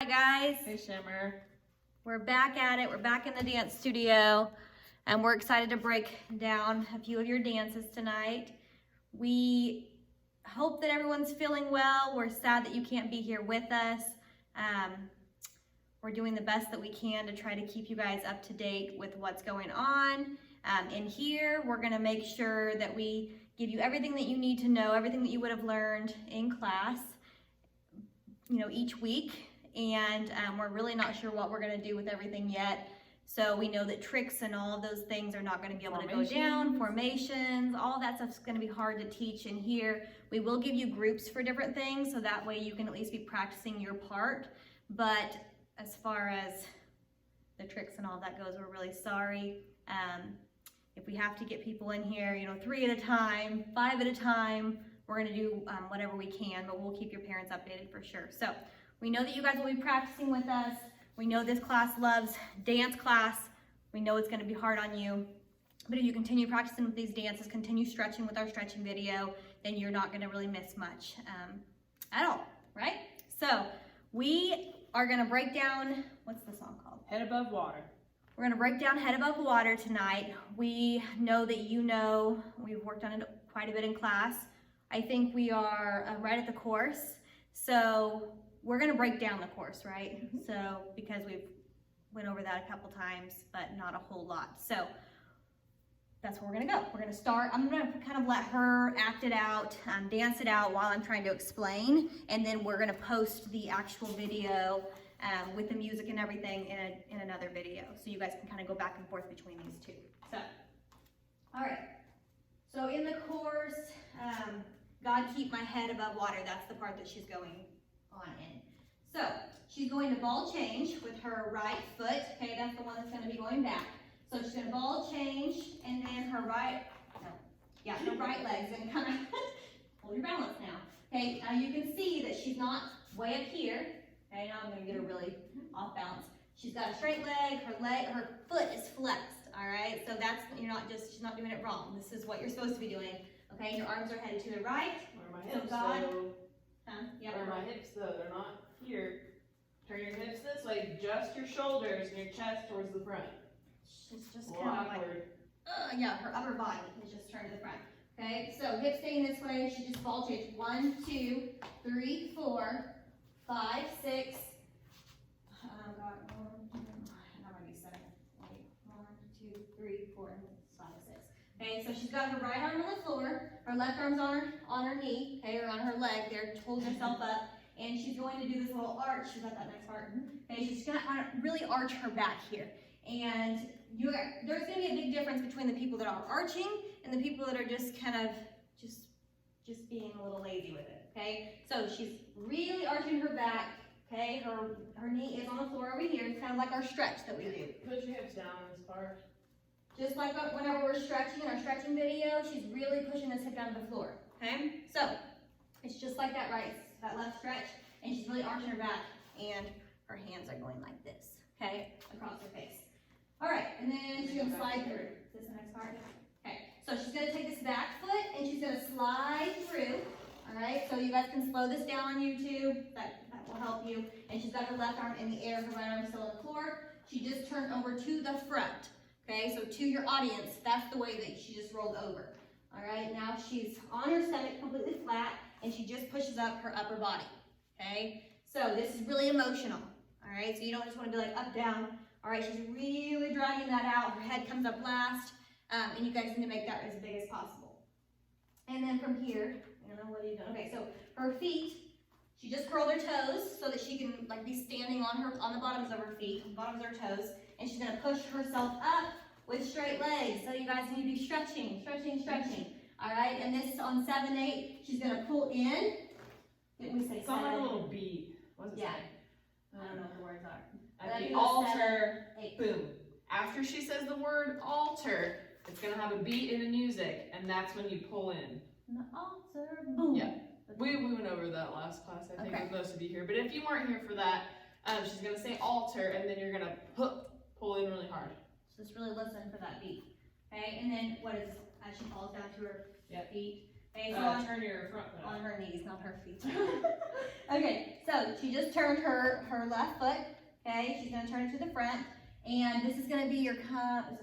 guys? Hey, Shimmer. We're back at it. We're back in the dance studio, and we're excited to break down a few of your dances tonight. We hope that everyone's feeling well. We're sad that you can't be here with us. We're doing the best that we can to try to keep you guys up to date with what's going on. In here, we're gonna make sure that we give you everything that you need to know, everything that you would have learned in class, each week. And we're really not sure what we're gonna do with everything yet. So we know that tricks and all of those things are not gonna be able to go down, formations, all that stuff's gonna be hard to teach in here. We will give you groups for different things, so that way you can at least be practicing your part. But as far as the tricks and all that goes, we're really sorry. If we have to get people in here, 3 at a time, 5 at a time, we're gonna do whatever we can, but we'll keep your parents updated for sure. So we know that you guys will be practicing with us. We know this class loves dance class. We know it's gonna be hard on you, but if you continue practicing with these dances, continue stretching with our stretching video, then you're not gonna really miss much at all, right? So we are gonna break down, what's the song called? Head Above Water. We're gonna break down Head Above Water tonight. We know that we've worked on it quite a bit in class. I think we are right at the course. So we're gonna break down the course, right? So, because we've went over that a couple times, but not a whole lot. So that's where we're gonna go. We're gonna start, I'm gonna kind of let her act it out, dance it out while I'm trying to explain. And then we're gonna post the actual video with the music and everything in another video. So you guys can kind of go back and forth between these two. So, all right. So in the course, God keep my head above water. That's the part that she's going on in. So she's going to ball change with her right foot. Okay, that's the one that's going to be going back. So she's going to ball change, and then her right leg's going to kind of hold your balance now. Okay, now you can see that she's not way up here. Okay, now I'm going to get her really off balance. She's got a straight leg, her foot is flexed, all right? So that's, she's not doing it wrong. This is what you're supposed to be doing, okay? Your arms are headed to the right. Where are my hips, Yeah. Where are my hips, though? They're not here. Turn your hips this way, just your shoulders and your chest towards the front. She's just kind of like, her upper body is just turned to the front. Okay, so hips staying this way, she just ball change. 1, 2, 3, 4, 5, 6. Oh God, 7. 1, 2, 3, 4, 5, 6. Okay, so she's got her right arm on the floor, her left arm's on her knee, okay, or on her leg there, holding herself up, and she's going to do this little arch. She's got that next part. Okay, she's gonna really arch her back here. And there's gonna be a big difference between the people that are arching and the people that are just kind of just being a little lazy with it. Okay, so she's really arching her back. Okay, her knee is on the floor over here. It's kind of like our stretch that we do. Put your hips down in this part. Just like whenever we're stretching in our stretching video, she's really pushing this hip down to the floor. Okay, so it's just like that left stretch, and she's really arching her back, and her hands are going like this. Okay, across her face. All right, and then she's gonna slide through. Is this the next part? Okay, so she's gonna take this back foot and she's gonna slide through. All right, so you guys can slow this down on YouTube. That will help you. And she's got her left arm in the air, her right arm still on the floor. She just turned over to the front. Okay, so to your audience, that's the way that she just rolled over. All right, now she's on her stomach completely flat, and she just pushes up her upper body. Okay, so this is really emotional. All right, so you don't just want to be like up, down. All right, she's really dragging that out. Her head comes up last, and you guys need to make that as big as possible. And then from here, what are you doing? Okay, so her feet, she just curled her toes so that she can be standing on the bottoms of her feet, bottoms of her toes, and she's gonna push herself up with straight legs. So you guys need to be stretching. All right, and this on 7, 8, she's gonna pull in. Didn't we say 7? It's on a little beat. What's it say? I don't know what the words are. At the altar, boom. After she says the word altar, it's gonna have a beat in the music, and that's when you pull in. The altar, boom. Yeah, we went over that last class. I think it was supposed to be here, but if you weren't here for that, she's gonna say altar, and then you're gonna pull in really hard. So just really listen for that beat. Okay, and then what is as she falls down to her feet. Okay, so turn your front foot on her knees, not her feet. Okay, so she just turned her left foot. Okay, she's gonna turn it to the front, and this is gonna be your compass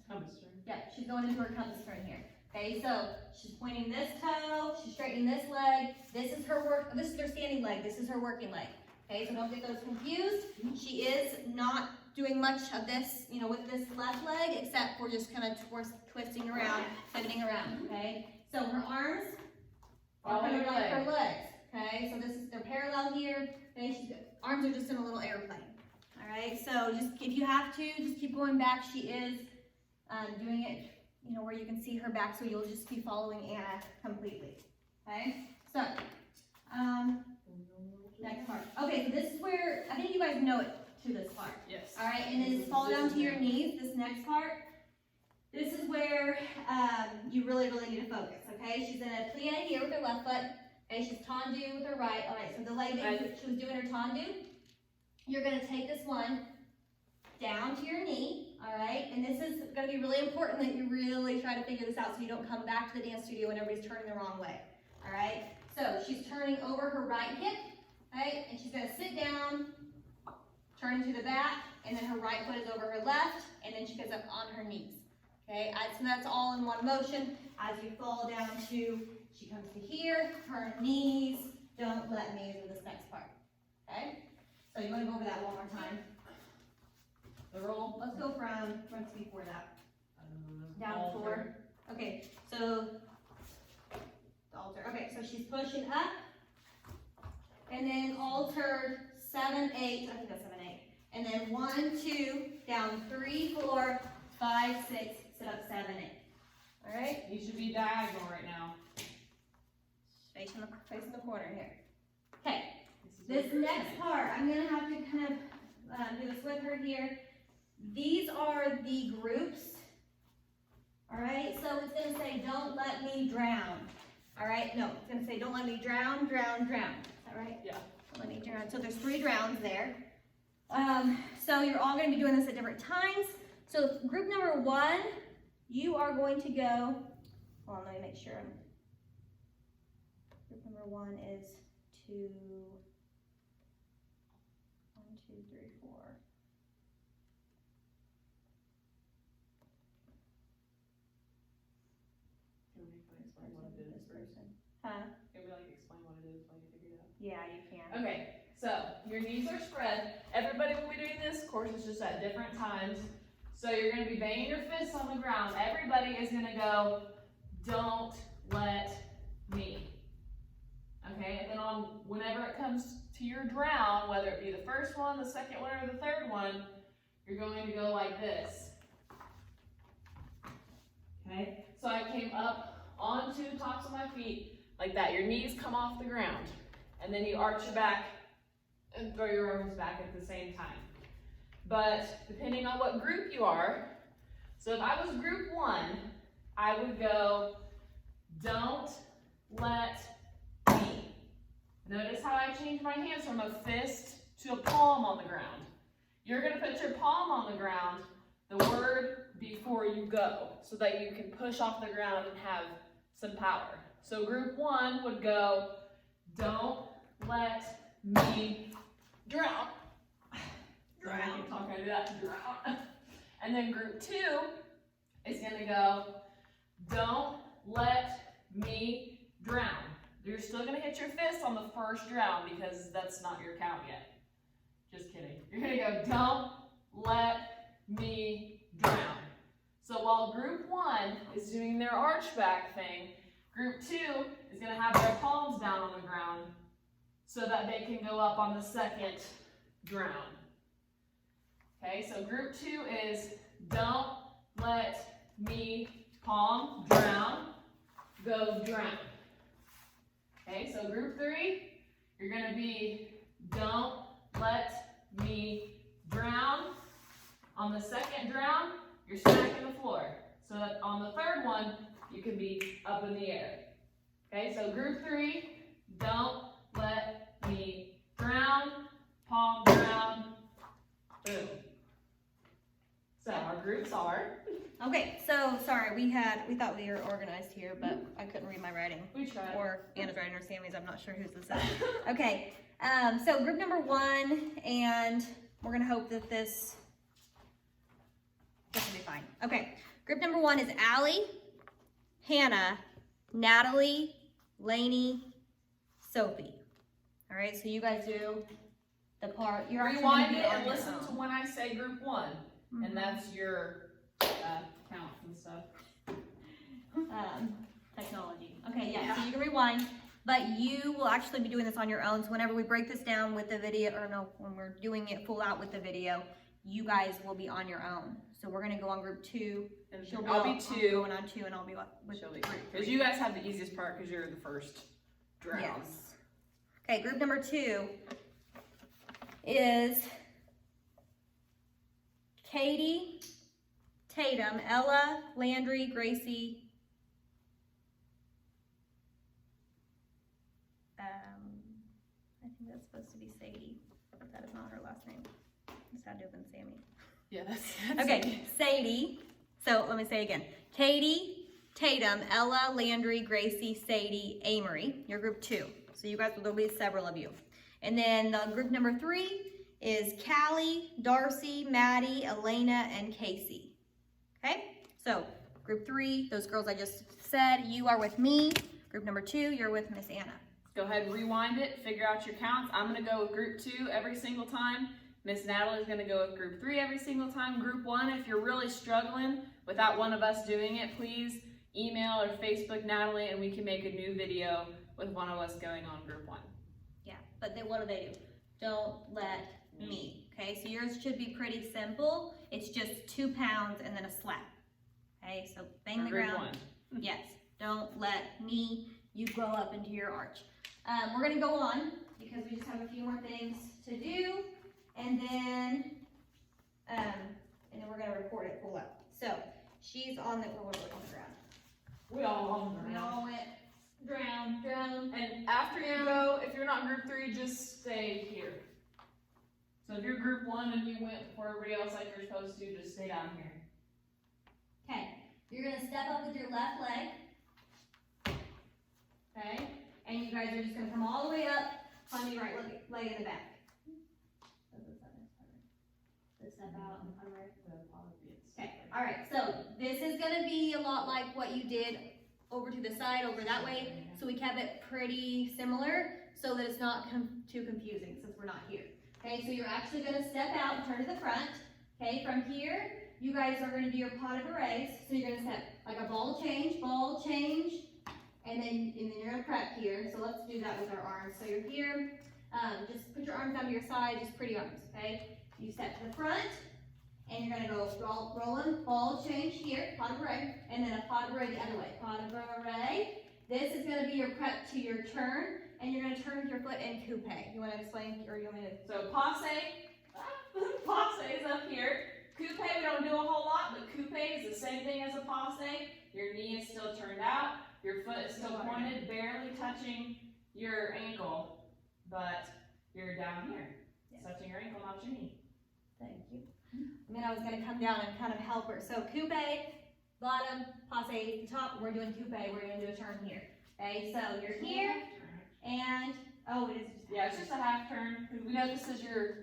turn. Yeah, she's going into her compass turn here. Okay, so she's pointing this toe, she's straightening this leg. This is her standing leg. This is her working leg. Okay, so don't get those confused. She is not doing much of this, with this left leg, except for just kind of twisting around, pivoting around. Okay, so her arms are kind of like her legs. Okay, so they're parallel here. Okay, arms are just in a little airplane. All right, so if you have to, just keep going back. She is doing it, where you can see her back, so you'll just be following Anna completely. Okay, so next part. Okay, so this is where I think you guys know it to this part. Yes. All right, and then fall down to your knees. This next part. This is where you really need to focus. Okay, she's in a plie here with her left foot. Okay, she's tendu with her right. All right, so the leg that she was doing her tendu, you're gonna take this one down to your knee. All right, and this is gonna be really important that you really try to figure this out so you don't come back to the dance studio when everybody's turning the wrong way. All right, so she's turning over her right hip, right, and she's gonna sit down, turn to the back, and then her right foot is over her left, and then she goes up on her knees. Okay, so that's all in one motion. As you fall down to, she comes to here, her knees, don't let me do this next part. Okay, so you want to go over that one more time. The roll. Let's go from before that. Down 4. Okay, so the altar. Okay, so she's pushing up, and then alter 7, 8. I think that's 7, 8. And then 1, 2, down 3, 4, 5, 6. Sit up 7, 8. All right. You should be diagonal right now. Facing the corner here. Okay. This next part, I'm gonna have to kind of do this with her here. These are the groups. All right. So it's gonna say, "Don't let me drown." All right. No, it's gonna say, "Don't let me drown, drown, drown." Is that right? Yeah. Don't let me drown. So there's 3 drowns there. So you're all gonna be doing this at different times. So group number 1, you are going to go. Hold on, let me make sure. Group number 1 is 2, 1, 2, 3, 4. Can we explain what it is This first? person. Huh? Can we explain what it is while you figure it out? Yeah, you can. Okay, so your knees are spread. Everybody will be doing this. Of course, it's just at different times. So you're going to be banging your fists on the ground. Everybody is going to go, "Don't let me." Okay, and then whenever it comes to your drown, whether it be the first one, the second one, or the third one, you're going to go like this. Okay, so I came up onto the tops of my feet like that. Your knees come off the ground, and then you arch your back and throw your arms back at the same time. But depending on what group you are, so if I was group 1, I would go, "Don't let me." Notice how I changed my hands from a fist to a palm on the ground. You're going to put your palm on the ground, the word before you go, so that you can push off the ground and have some power. So group 1 would go, "Don't let me drown." Drown. Talk out of that. Drown. And then group 2 is going to go, "Don't let me drown." You're still going to hit your fist on the first drown because that's not your count yet. Just kidding. You're going to go, "Don't let me drown." So while group 1 is doing their arch back thing, group 2 is going to have their palms down on the ground so that they can go up on the second drown. Okay, so group 2 is, "Don't let me palm drown, go drown." Okay, so group 3, you're going to be, "Don't let me drown." On the second drown, you're smacking the floor. So that on the third one, you can be up in the air. Okay, so group 3, "Don't let me drown, palm down, boom." So our groups are. Okay, so sorry, we thought we were organized here, but I couldn't read my writing. We tried. Or Anna's writing or Sammy's, I'm not sure whose this is. Okay, so group number 1, and we're gonna hope that this will be fine. Okay, group number 1 is Allie, Hannah, Natalie, Lainey, Sophie. All right, so you guys do the part. You're actually gonna Rewind be it on and your listen to own. when I say group 1, and that's your counts and stuff. Technology. Okay, yeah, so you can rewind, but you will actually be doing this on your own. So whenever we break this down with the video, or no, when we're doing it full out with the video, you guys will be on your own. So we're gonna go on group 2. And She'll I'll be 2. going on 2, and I'll be with She'll be group because 3. you guys have the easiest part because you're the first drown. Yes. Okay, group number 2 is Katie, Tatum, Ella, Landry, Gracie, I think that's supposed to be Sadie, but that is not her last name. This had to have been Sammy. Yeah, that's Okay, Sadie. So let me say again. Katie, Tatum, Ella, Landry, Gracie, Sadie, Amory. You're group 2. So you guys, there'll be several of you. And then the group number 3 is Callie, Darcy, Maddie, Elena, and Casey. Okay? So group 3, those girls I just said, you are with me. Group number 2, you're with Miss Anna. Go ahead and rewind it, figure out your counts. I'm gonna go with group 2 every single time. Miss Natalie's gonna go with group 3 every single time. Group 1, if you're really struggling without one of us doing it, please email or Facebook Natalie and we can make a new video with one of us going on group 1. Yeah, but then what do they do? Don't let me. Okay, so yours should be pretty simple. It's just 2 pounds and then a slap. Okay, so bang the Group ground. 1. Yes, don't let me. You go up into your arch. We're gonna go on because we just have a few more things to do, and then we're gonna record it full out. So she's on the on the ground. We all on the We all went drown, drown. And after you go, if you're not group 3, just stay here. So if you're group 1 and you went for everybody else like you're supposed to, just stay down here. Okay, you're gonna step up with your left leg. Okay, and you guys are just gonna come all the way up on your right leg in the back. Step out and come right. Okay, all right, so this is gonna be a lot like what you did over to the side, over that way. So we kept it pretty similar so that it's not too confusing since we're not here. Okay, so you're actually gonna step out and turn to the front. Okay, from here, you guys are gonna do your pot of arrays. So you're gonna step like a ball change, and then you're gonna prep here. So let's do that with our arms. So you're here, just put your arms down to your side, just pretty arms, okay? You step to the front, and you're gonna go rolling, ball change here, pot of array, and then a pot of array the other way. Pot of array. This is gonna be your prep to your turn, and you're gonna turn with your foot in coupe. You wanna explain, or you want me to? So passe is up here. Coupe, we don't do a whole lot, but coupe is the same thing as a passe. Your knee is still turned out, your foot is still pointed, barely touching your ankle, but you're down here, touching your ankle, not your knee. Thank you. And then I was gonna come down and kind of help her. So coupe, bottom, passe, top, we're doing coupe, we're gonna do a turn here. Okay, so you're here, and, oh, it is just. Yeah, it's just a half turn. We know this is your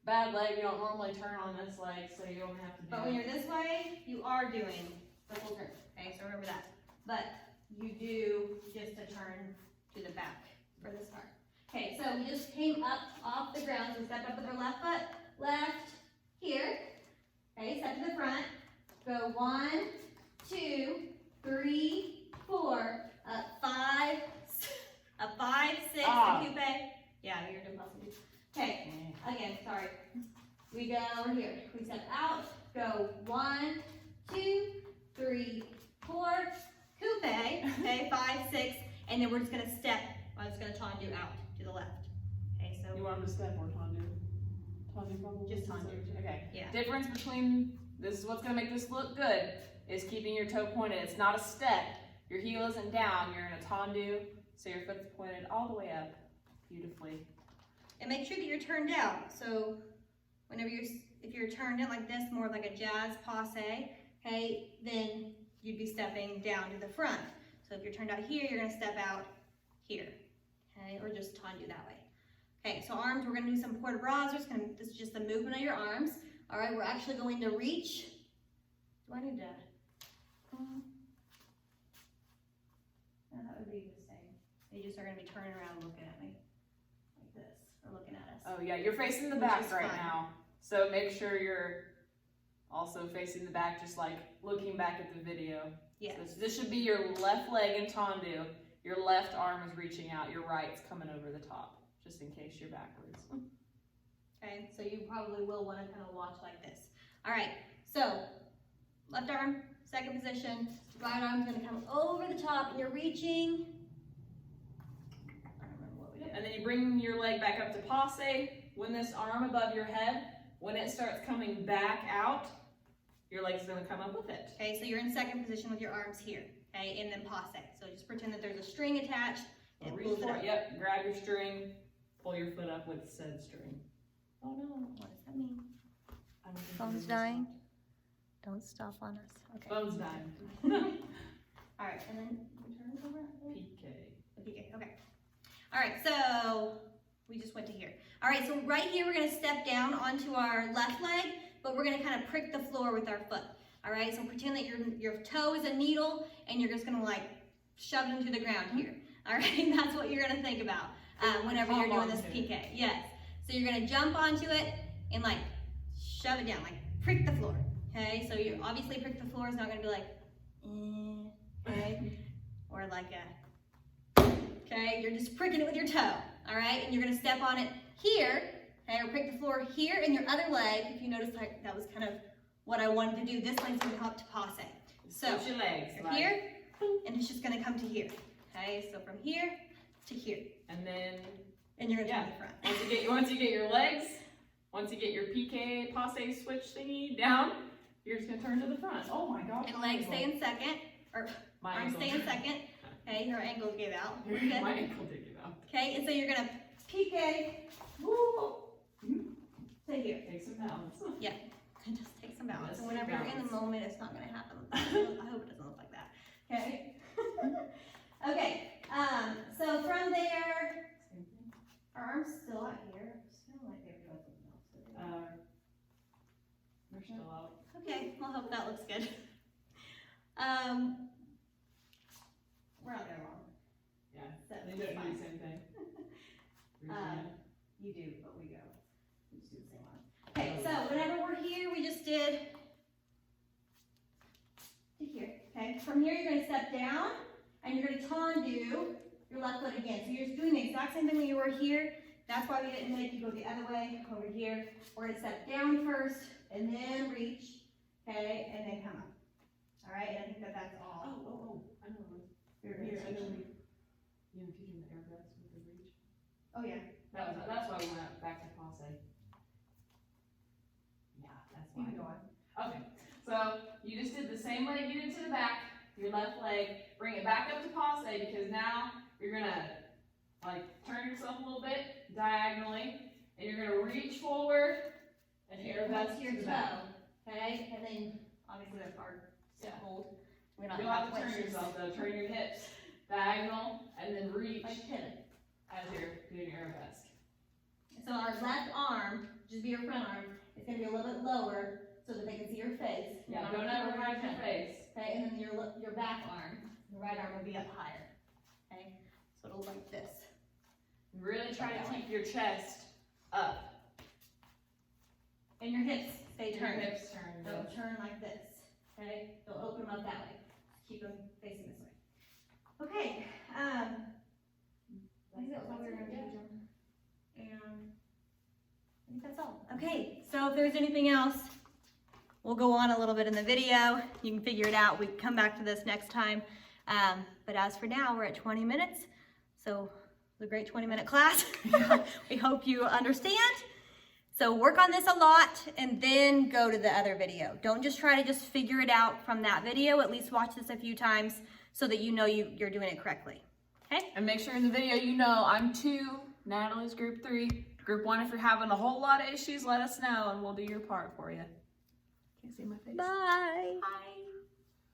bad leg, you don't normally turn on this leg, so you only have to do But when you're this way, you are doing the full turn, okay, so remember that. But you do just a turn to the back for this part. Okay, so we just came up off the ground, so we stepped up with our left foot, left, here. Okay, step to the front, go 1, 2, 3, 4, up 5, a 5, 6, a coupe. Yeah, you're doing possibly. Okay, again, sorry. We go over here. We step out, go 1, 2, 3, 4, coupe, okay, 5, 6, and then we're just gonna step, I'm just gonna tendu out to the left. Okay, so. You want them to step or tendu? Tendu probably? Just tendu. Okay. Yeah. Difference between, this is what's gonna make this look good, is keeping your toe pointed. It's not a step. Your heel isn't down, you're in a tendu, so your foot's pointed all the way up beautifully. And make sure that you're turned out. So whenever if you're turned in like this, more like a jazz passe, okay, then you'd be stepping down to the front. So if you're turned out here, you're gonna step out here, okay, or just tendu that way. Okay, so arms, we're gonna do some port de bras. This is just the movement of your arms. All right, we're actually going to reach. Do I need to? No, that would be the same. You just are gonna be turning around looking at me like this, or looking at us. Oh yeah, you're facing the back right now. So make sure you're also facing the back, just like looking back at the video. Yes. So this should be your left leg in tendu. Your left arm is reaching out. Your right's coming over the top, just in case you're backwards. Okay, so you probably will want to kind of watch like this. All right, so left arm, second position. Right arm's going to come over the top, and you're reaching. I don't remember what we did. And then you bring your leg back up to passe. When this arm above your head, when it starts coming back out, your leg's going to come up with it. Okay, so you're in second position with your arms here. Okay, and then passe. So just pretend that there's a string attached and Reach pulls it for up. it. Yep, grab your string, pull your foot up with said string. Oh no. What does that mean? I don't think Phone's it is. dying. Don't stop on us. Okay. Phone's dying. All right, and then we turn over. PK. The PK. Okay. All right, so we just went to here. All right, so right here we're gonna step down onto our left leg, but we're gonna kind of prick the floor with our foot. All right, so pretend that your toe is a needle, and you're just gonna like shove it into the ground here. All right, that's what you're gonna think about whenever you're doing this PK. Yes. So you're gonna jump onto it and like shove it down, like prick the floor. Okay, so you obviously prick the floor is not gonna be like, okay, or like a, okay, you're just pricking it with your toe, all right, and you're gonna step on it here, okay, or prick the floor here, and your other leg, if you notice, like, that was kind of what I wanted to do, this leg's gonna come up to passe. So, Switch your legs. you're Like, here, and it's just gonna come to here, okay, so from here to here, and then and you're gonna Yeah. turn the front. once you get your legs, once you get your PK passe switch thingy down, you're just gonna turn to the front. Oh my God. And legs stay in second, or My arms ankle. stay in second, okay, your ankle gave out, we're good. My ankle did give out. Okay, and so you're gonna PK, woo, to here. Take some balance. And just take some balance. Let's And take whenever you're in the balance. moment, it's not gonna happen. I hope it doesn't look like that. Okay? Okay, so from there, Same thing. our arms still out here. Still like they were something else. They're still out. Okay, well, I hope that looks good. We're out there long. Yeah. So They it's don't do fine. the same thing. You do, but we go. We just do the same one. Okay, so whenever we're here, we just did to here. Okay, from here you're going to step down and you're going to tendu your left foot again. So you're just doing the exact same thing when you were here. That's why we didn't make you go the other way over here. We're going to step down first and then reach, okay, and then come up. All right, and I think that's all. I know. You're You're gonna actually, you know, teaching the airbags with the reach. Oh yeah. That's why we went back to passe. Yeah, that's You why. can go on. Okay, so you just did the same leg you did to the back, your left leg, bring it back up to passe because now you're gonna like turn yourself a little bit diagonally and you're gonna reach forward and Here airbag comes to your the back. toe, okay, and then obviously that's hard to Yeah. hold. We're not You'll have to turn flinches. yourself though, turn your hips diagonal and then reach Like pivot. as you're doing your arabesque. So our left arm, just be your front arm, is gonna be a little bit lower so that they can see your face. Yeah, Not don't over ever hide your chin. face. Okay, and then your back arm, the right arm will be up higher. Okay, so it'll look like this. Really try to keep your chest up. And your hips stay Your turned. hips turned. Don't turn like this. Okay, don't open them up that way. Keep them facing this way. Okay, I think that was all we were gonna do, Jen. And I think that's all. Okay, so if there's anything else, we'll go on a little bit in the video. You can figure it out. We can come back to this next time. But as for now, we're at 20 minutes. So it's a great 20-minute class. We hope you understand. So work on this a lot and then go to the other video. Don't just try to just figure it out from that video. At least watch this a few times so that you know you're doing it correctly. Okay? And make sure in the video you know I'm 2, Natalie's group 3. Group 1, if you're having a whole lot of issues, let us know and we'll do your part for you. Can't see my face. Bye. Hi.